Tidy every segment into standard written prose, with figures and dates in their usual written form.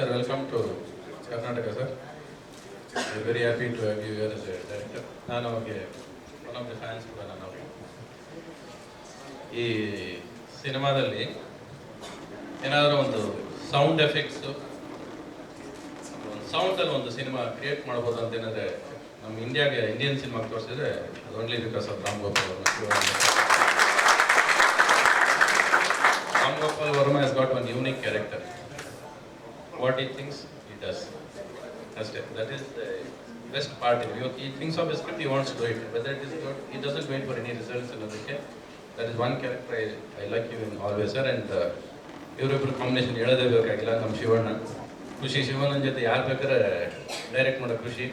Sir, welcome to Karnataka, sir. We are very happy to have you here as a director. ನಾನು ಅವ್ರಿಗೆ one of the fans ಕೂಡ ನಾನು ಅವ್ರಿಗೆ. ಈ ಸಿನಿಮಾದಲ್ಲಿ ಏನಾದರೂ ಒಂದು ಸೌಂಡ್ ಎಫೆಕ್ಟ್ಸು, ಒಂದು ಸೌಂಡಲ್ಲಿ ಒಂದು ಸಿನಿಮಾ ಕ್ರಿಯೇಟ್ ಮಾಡ್ಬೋದು ಅಂತ ಏನಾದರೆ ನಮ್ಮ ಇಂಡಿಯನ್ ಸಿನಿಮಾಗೆ ತೋರಿಸಿದ್ರೆ ಅದು only because of Ram Gopal Varma. Ram Gopal Varma has got one unique character. What he thinks, he does. That is the best part. He thinks of a script, he wants to do it. Whether it is good, he doesn't wait for any results. That is one character I like you in always, sir. And ಇವರಿಬ್ಬರು combination ಹೇಳೋದೇ ಬೇಕಾಗಿಲ್ಲ. ನಮ್ಮ ಶಿವಣ್ಣ ಶಿವಣ್ಣನ ಜೊತೆ ಯಾರು ಬೇಕಾದ್ರೆ direct ಮಾಡೋ ಖುಷಿ.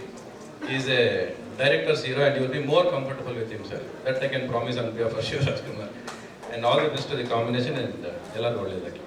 Is A directors hero and you will be more comfortable with him, sir. That I can promise on behalf of Shivraj Kumar. And all the best to the combination and ಎಲ್ಲರೂ ಒಳ್ಳೆಯದಾಗಿ.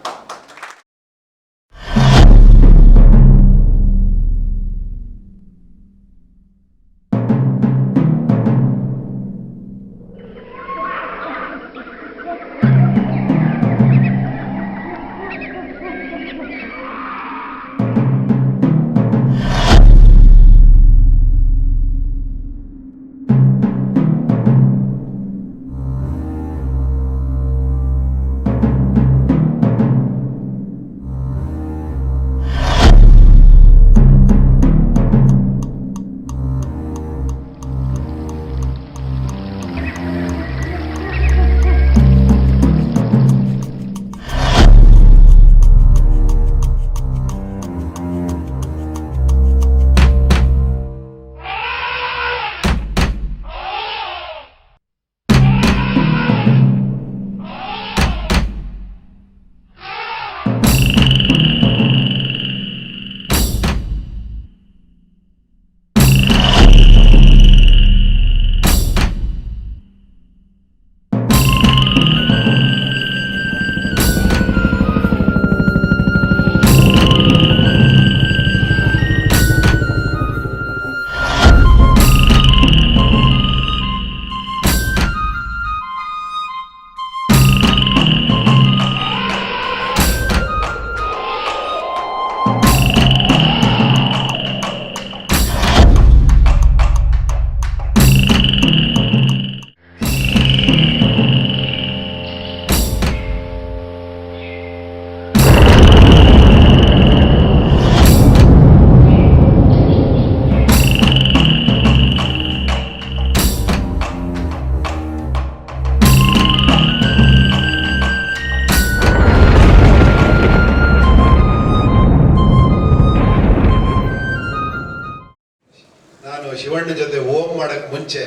ಶಿವಣ್ಣ ಜೊತೆ ಓಂ ಮಾಡಕ್ಕೆ ಮುಂಚೆ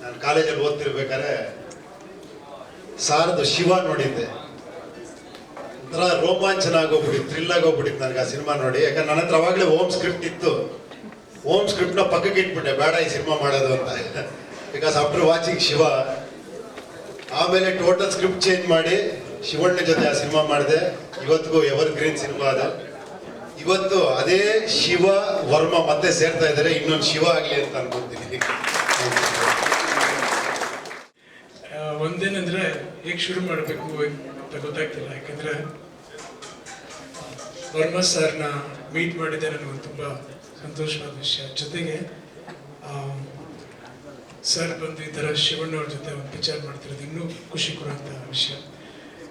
ನಾನು ಕಾಲೇಜಲ್ಲಿ ಓದ್ತಿರ್ಬೇಕಾದ್ರೆ ಸಾರದು ಶಿವ ನೋಡಿದ್ದೆ. ಒಂಥರ ರೋಮಾಂಚನ ಆಗೋಗ್ಬಿಟ್ಟಿತ್ತು, ಥ್ರಿಲ್ ಆಗೋಗ್ಬಿಟ್ಟಿತ್ತು ನನಗೆ ಆ ಸಿನಿಮಾ ನೋಡಿ. ಯಾಕಂದ್ರೆ ನನ್ನ ಹತ್ರ ಅವಾಗಲೇ ಓಂ ಸ್ಕ್ರಿಪ್ಟ್ ಇತ್ತು. ಓಂ ಸ್ಕ್ರಿಪ್ಟ್ನ ಪಕ್ಕಕ್ಕೆ ಇಟ್ಬಿಟ್ಟೆ, ಬೇಡ ಈ ಸಿನಿಮಾ ಮಾಡೋದು ಅಂತ. ಬಿಕಾಸ್ ಆಫ್ಟರ್ ವಾಚಿಂಗ್ ಶಿವ ಆಮೇಲೆ ಟೋಟಲ್ ಸ್ಕ್ರಿಪ್ಟ್ ಚೇಂಜ್ ಮಾಡಿ ಶಿವಣ್ಣ ಜೊತೆ ಆ ಸಿನಿಮಾ ಮಾಡಿದೆ. ಇವತ್ತಿಗೂ ಎವರ್ ಗ್ರೀನ್ ಸಿನಿಮಾ ಅದು. ಇವತ್ತು ಅದೇ ಶಿವ ವರ್ಮ ಮತ್ತೆ ಸೇರ್ತಾ ಇದ್ದಾರೆ, ಇನ್ನೊಂದು ಶಿವ ಆಗಲಿ ಅಂತ ಅನ್ಕೊಂತೀನಿ. ಒಂದೇನಂದ್ರೆ ಹೇಗೆ ಶುರು ಮಾಡಬೇಕು ಅಂತ ಗೊತ್ತಾಗ್ತಿಲ್ಲ. ಯಾಕಂದ್ರೆ ವರ್ಮ ಸರ್ನ ಮೀಟ್ ಮಾಡಿದ್ದೆ ನನಗೊಂದು ತುಂಬ ಸಂತೋಷವಾದ ವಿಷಯ. ಜೊತೆಗೆ ಸರ್ ಬಂದು ಈ ಥರ ಶಿವಣ್ಣವ್ರ ಜೊತೆ ಒಂದು ಪಿಕ್ಚರ್ ಮಾಡ್ತಿರೋದು ಇನ್ನೂ ಖುಷಿ ಕೊಡುವಂಥ ವಿಷಯ.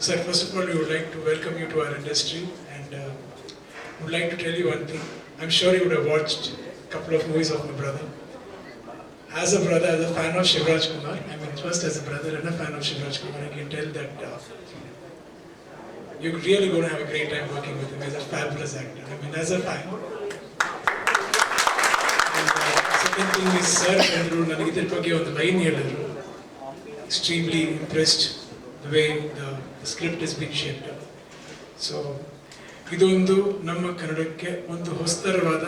Sir, first of all we would like to welcome you to our industry and would like to tell you one thing. I'm sure you would have watched a couple of movies of my brother. As a brother, as a fan of Shivraj Kumar, I mean first as a brother and a fan of Shivraj Kumar, I can tell that you're really going to have a great time working with him. As a fabulous actor, I mean as a fan. And second thing is, sir, ನನಗೆ ಇದ್ರ ಬಗ್ಗೆ ಒಂದು line ಹೇಳಿದ್ರು. Extremely impressed the way the script is being shaped up. So ಇದೊಂದು ನಮ್ಮ ಕನ್ನಡಕ್ಕೆ ಒಂದು ಹೊಸತರವಾದ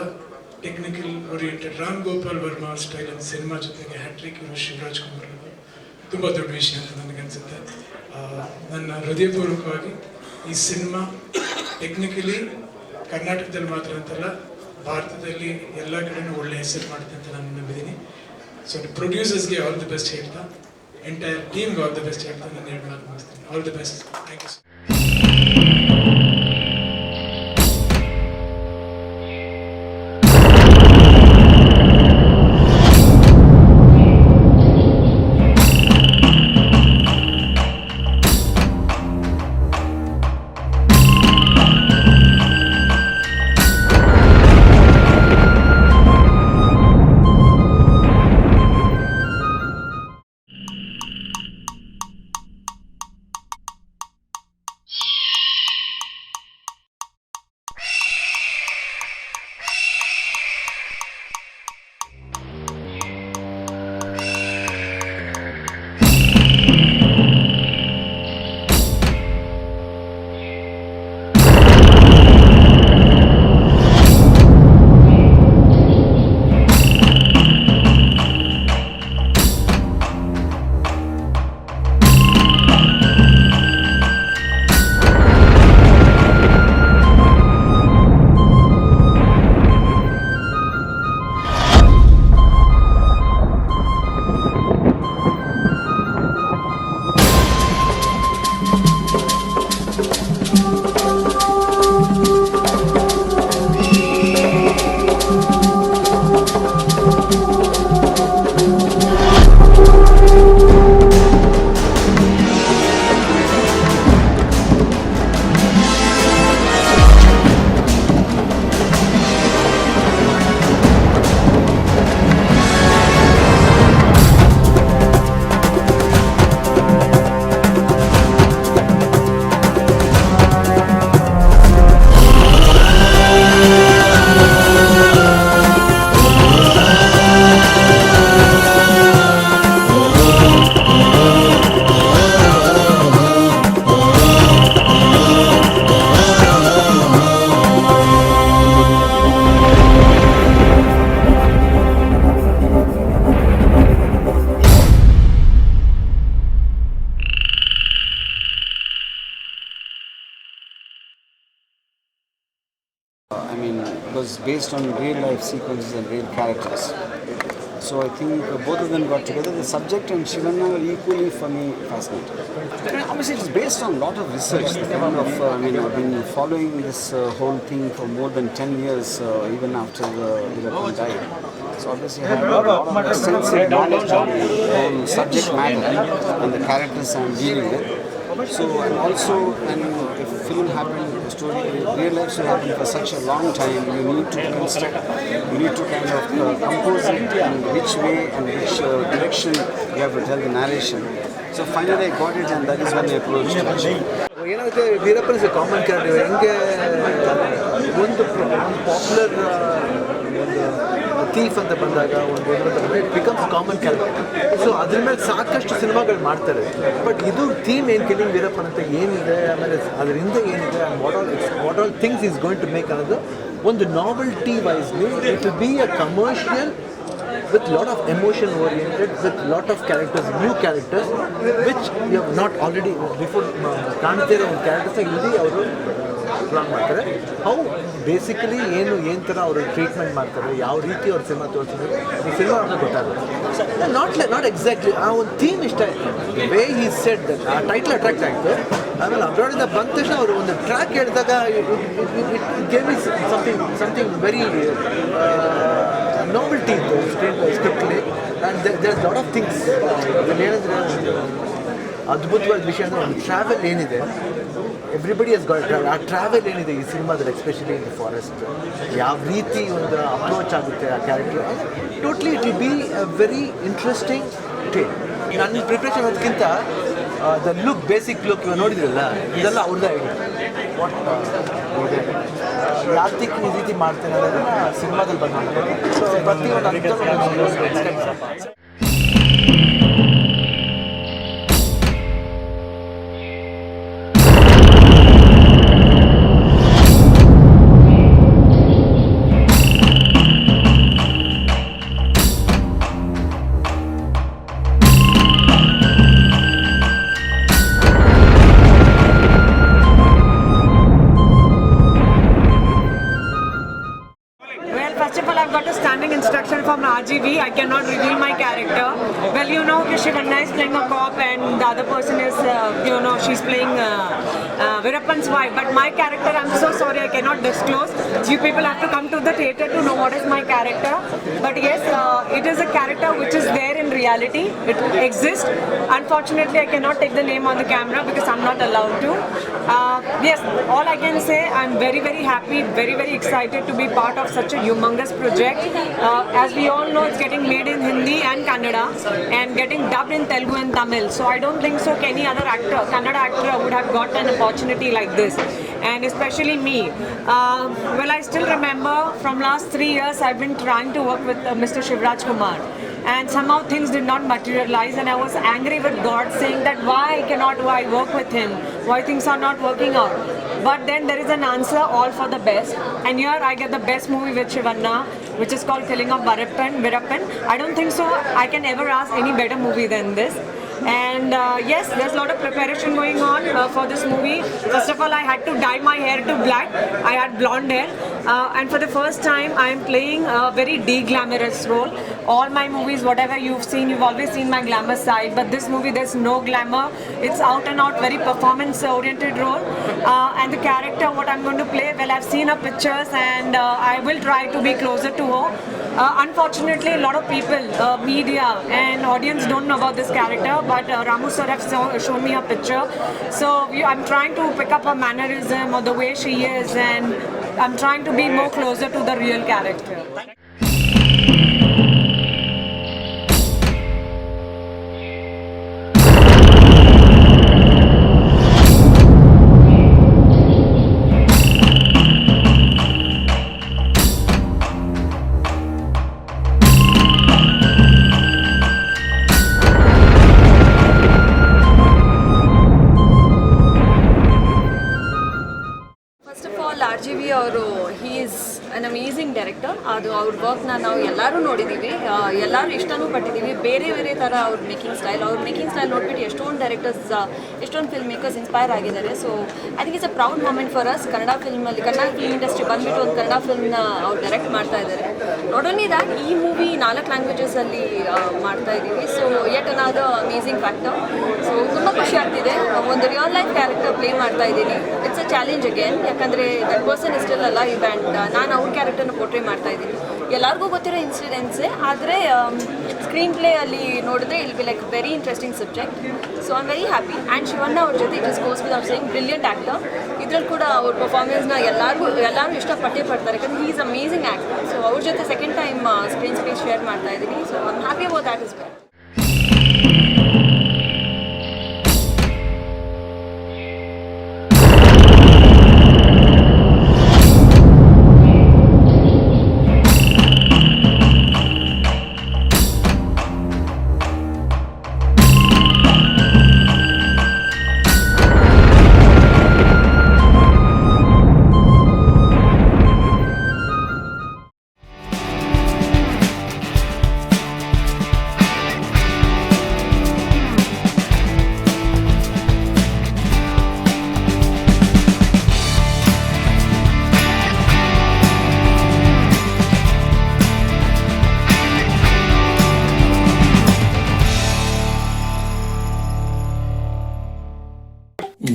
technical oriented Ram Gopal Varma style ಅಂತ ಸಿನಿಮಾ ಜೊತೆಗೆ ಹ್ಯಾಟ್ರಿಕ್ ಇರೋ ಶಿವರಾಜ್ ಕುಮಾರ್ ತುಂಬ ದೊಡ್ಡ ವಿಷಯ ಅಂತ ನನಗನ್ಸುತ್ತೆ. ನನ್ನ ಹೃದಯಪೂರ್ವಕವಾಗಿ ಈ ಸಿನಿಮಾ ಟೆಕ್ನಿಕಲಿ ಕರ್ನಾಟಕದಲ್ಲಿ ಮಾತ್ರ ಅಂತಲ್ಲ, ಭಾರತದಲ್ಲಿ ಎಲ್ಲ ಕಡೆನೂ ಒಳ್ಳೆ ಹೆಸರು ಮಾಡುತ್ತೆ ಅಂತ ನಾನು ನಂಬಿದ್ದೀನಿ. ಸೊ ಪ್ರೊಡ್ಯೂಸರ್ಸ್ಗೆ ಆಲ್ ದಿ ಬೆಸ್ಟ್ ಹೇಳ್ತಾ, ಎಂಟೈರ್ ಟೀಮ್ಗೆ ಆಲ್ ದಿ ಬೆಸ್ಟ್ ಹೇಳ್ತಾ ನಾನು ಹೇಳಿ ಮಾತು ಮುಗಿಸ್ತೀನಿ. All the best. Thank you. I mean, it was based on real life sequences and real characters. So I think both of them got together. The subject and Shivanna were equally for me fascinating. I mean, obviously, it's based on a lot of research. The kind of, I've been following this whole thing for more than 10 years, even after Veerappan died. So obviously, I have a lot of extensive knowledge on the whole subject matter and the characters I'm dealing with. So, and also, if film happened, story, real life should happen for such a long time, you need to construct, you need to kind of compose it in which way and which direction you have to tell the narration. So finally I got it, and that is when I approached it. ಏನಾಗುತ್ತೆ Veerappan is A common character ಹೆಂಗೆ ಒಂದು popular ಒಂದು thief ಅಂತ ಬಂದಾಗ ಒಂದು it becomes common character. So ಅದ್ರ ಮೇಲೆ ಸಾಕಷ್ಟು ಸಿನಿಮಾಗಳು ಮಾಡ್ತಾರೆ. ಬಟ್ ಇದು ಥೀಮ್ ಏನು ಕಿಲ್ಲಿಂಗ್ ವೀರಪ್ಪನ್ ಅಂತ ಏನಿದೆ, ಆಮೇಲೆ ಅದರಿಂದ ಏನಿದೆ, what all things is going to make ಅನ್ನೋದು ಒಂದು novelty wisely it will be a commercial with lot of emotion oriented, with lot of characters, new characters, which you have not already before ಕಾಣ್ತಿರೋ ಒಂದು characters ಇಲ್ಲಿ ಅವರು plan ಮಾಡ್ತಾರೆ. How basically ಏನು ಥರ ಅವರು treatment ಮಾಡ್ತಾರೆ, ಯಾವ ರೀತಿ ಅವ್ರು ಸಿನಿಮಾ ತೋರಿಸಿದ್ರು, ಈ ಸಿನಿಮಾ ಅವ್ರಿಗೆ ಗೊತ್ತಾಗುತ್ತೆ. ನಾಟ್ ಎಕ್ಸಾಕ್ಟ್ಲಿ ಆ ಒಂದು ಥೀಮ್ ಇಷ್ಟ ಆಯಿತು, ವೇ ಈ ಸೆಟ್ ಆ ಟೈಟ್ಲ್ ಅಟ್ರಾಕ್ಟ್ ಆಯಿತು. ಆಮೇಲೆ ಅಬ್ರಾಡಿಂದ ಬಂದ ತಕ್ಷಣ ಅವರು ಒಂದು ಟ್ರ್ಯಾಕ್ ಹೇಳಿದಾಗ it gave me something very novelty in the scriptly, and there's a lot of things. ಏನಂದರೆ ಅದ್ಭುತವಾದ ವಿಷಯ ಅಂದರೆ ಒಂದು ಟ್ರಾವೆಲ್ ಏನಿದೆ, ಎವ್ರಿಬಡಿ ಹಸ್ ಗಾಟ್ ಟ್ರಾವೆಲ್. ಆ ಟ್ರಾವೆಲ್ ಏನಿದೆ ಈ ಸಿನಿಮಾದಲ್ಲಿ, ಎಸ್ಪೆಷಲಿ ಇನ್ ದ ಫಾರೆಸ್ಟ್, ಯಾವ ರೀತಿ ಒಂದು ಅಪ್ರೋಚ್ ಆಗುತ್ತೆ ಆ character, totally it will be a very interesting tale. ನನ್ನ ಪ್ರಿಪ್ರೇಷನ್ ಅದಕ್ಕಿಂತ ದ ಲುಕ್, ಬೇಸಿಕ್ ಲುಕ್ ಇವಾಗ ನೋಡಿದ್ರಲ್ಲ, ಇದೆಲ್ಲ ಅವ್ರದ್ದೇ ಐಡಿಯಾ. ವಾಟ್ ಇದೆ ಯಾತಿಕ್ ಈ ರೀತಿ ಮಾಡ್ತೇನೆ ಅನ್ನೋದನ್ನು ಸಿನಿಮಾದಲ್ಲಿ ಬಂದು ಪ್ರತಿಯೊಂದು ಅರ್ಥ. From RGV, I cannot reveal my character. Well, you know, Shivanna is playing a cop and the other person is, she's playing Veerappan's wife. But my character, I'm so sorry, I cannot disclose. You people have to come to the theatre to know what is my character. But yes, it is a character which is there in reality. It exists. Unfortunately, I cannot take the name on the camera because I'm not allowed to. Yes, all I can say, I'm very, very happy, very, very excited to be part of such a humongous project. As we all know, it's getting made in Hindi and Kannada and getting dubbed in Telugu and Tamil. So I don't think so any other actor, Kannada actor, would have got an opportunity like this. And especially me. Well, I still remember from last 3 years, I've been trying to work with Mr. Shivraj Kumar. And somehow things did not materialize, and I was angry with God, saying that why cannot I work with him? Why things are not working out? But then there is an answer, all for the best. And here I get the best movie with Shivanna, which is called Killing of Veerappan. I don't think so I can ever ask any better movie than this. And yes, there's a lot of preparation going on for this movie. First of all, I had to dye my hair to black. I had blonde hair. And for the first time, I am playing a very de-glamorous role. All my movies, whatever you've seen, you've always seen my glamour side. But this movie, there's no glamour. It's out and out, very performance-oriented role. And the character, what I'm going to play, well, I've seen her pictures and I will try to be closer to her. Unfortunately, a lot of people, media and audience don't know about this character, but Ramu sir have shown me her picture. So I'm trying to pick up her mannerism or the way she is, and I'm trying to be more closer to the real character. RGV, he is an amazing director. ಅದು ಅವ್ರ ವರ್ಕ್ನ ನಾವು ಎಲ್ಲರೂ ನೋಡಿದ್ದೀವಿ, ಎಲ್ಲರೂ ಇಷ್ಟನೂ ಪಟ್ಟಿದ್ದೀವಿ. ಬೇರೆ ಬೇರೆ ಥರ ಅವ್ರ ಮೇಕಿಂಗ್ ಸ್ಟೈಲ್ ನೋಡ್ಬಿಟ್ಟು ಎಷ್ಟೊಂದು ಡೈರೆಕ್ಟರ್ಸ್, ಎಷ್ಟೊಂದು ಫಿಲ್ಮ್ ಮೇಕರ್ಸ್ ಇನ್ಸ್ಪೈರ್ ಆಗಿದ್ದಾರೆ. So I think it's a proud moment for us. Kannada film industry ಬಂದುಬಿಟ್ಟು ಒಂದು ಕನ್ನಡ ಫಿಲ್ಮ್ನ ಅವ್ರು ಡೈರೆಕ್ಟ್ ಮಾಡ್ತಾ ಇದ್ದಾರೆ. ನಾಟ್ ಓನ್ಲಿ ದ್ಯಾಟ್, ಈ ಮೂವಿ 4 ಲ್ಯಾಂಗ್ವೇಜಸಲ್ಲಿ ಮಾಡ್ತಾ ಇದ್ದೀವಿ. So yet another amazing factor. So ತುಂಬ ಖುಷಿ ಆಗ್ತಿದೆ. ಒಂದು ರಿಯಲ್ ಲೈಫ್ ಕ್ಯಾರೆಕ್ಟರ್ ಪ್ಲೇ ಮಾಡ್ತಾ ಇದ್ದೀನಿ. ಇಟ್ಸ್ ಅ ಚಾಲೆಂಜ್ ಅಗೇನ್, ಯಾಕಂದರೆ that person is still alive and ನಾನು ಅವ್ರ ಕ್ಯಾರೆಕ್ಟರ್ನ ಪೋರ್ಟ್ರೇ ಮಾಡ್ತಾ ಇದ್ದೀನಿ. ಎಲ್ಲರಿಗೂ ಗೊತ್ತಿರೋ ಇನ್ಸಿಡೆನ್ಸೇ, ಆದರೆ ಸ್ಕ್ರೀನ್ ಪ್ಲೇ ಅಲ್ಲಿ ನೋಡಿದ್ರೆ ಇಲ್ be like very interesting subject. So I am very happy. And Shivanna ಅವ್ರ ಜೊತೆ it is goes with saying brilliant actor. ಇದ್ರಲ್ಲಿ ಕೂಡ ಅವ್ರ ಪರ್ಫಾರ್ಮೆನ್ಸ್ನ ಎಲ್ಲರೂ ಇಷ್ಟಪಟ್ಟೇ ಪಡ್ತಾರೆ, ಯಾಕಂದರೆ he is amazing actor. So ಅವ್ರ ಜೊತೆ second time screen space share ಮಾಡ್ತಾ ಇದ್ದೀನಿ. So I am happy about that is well.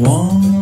One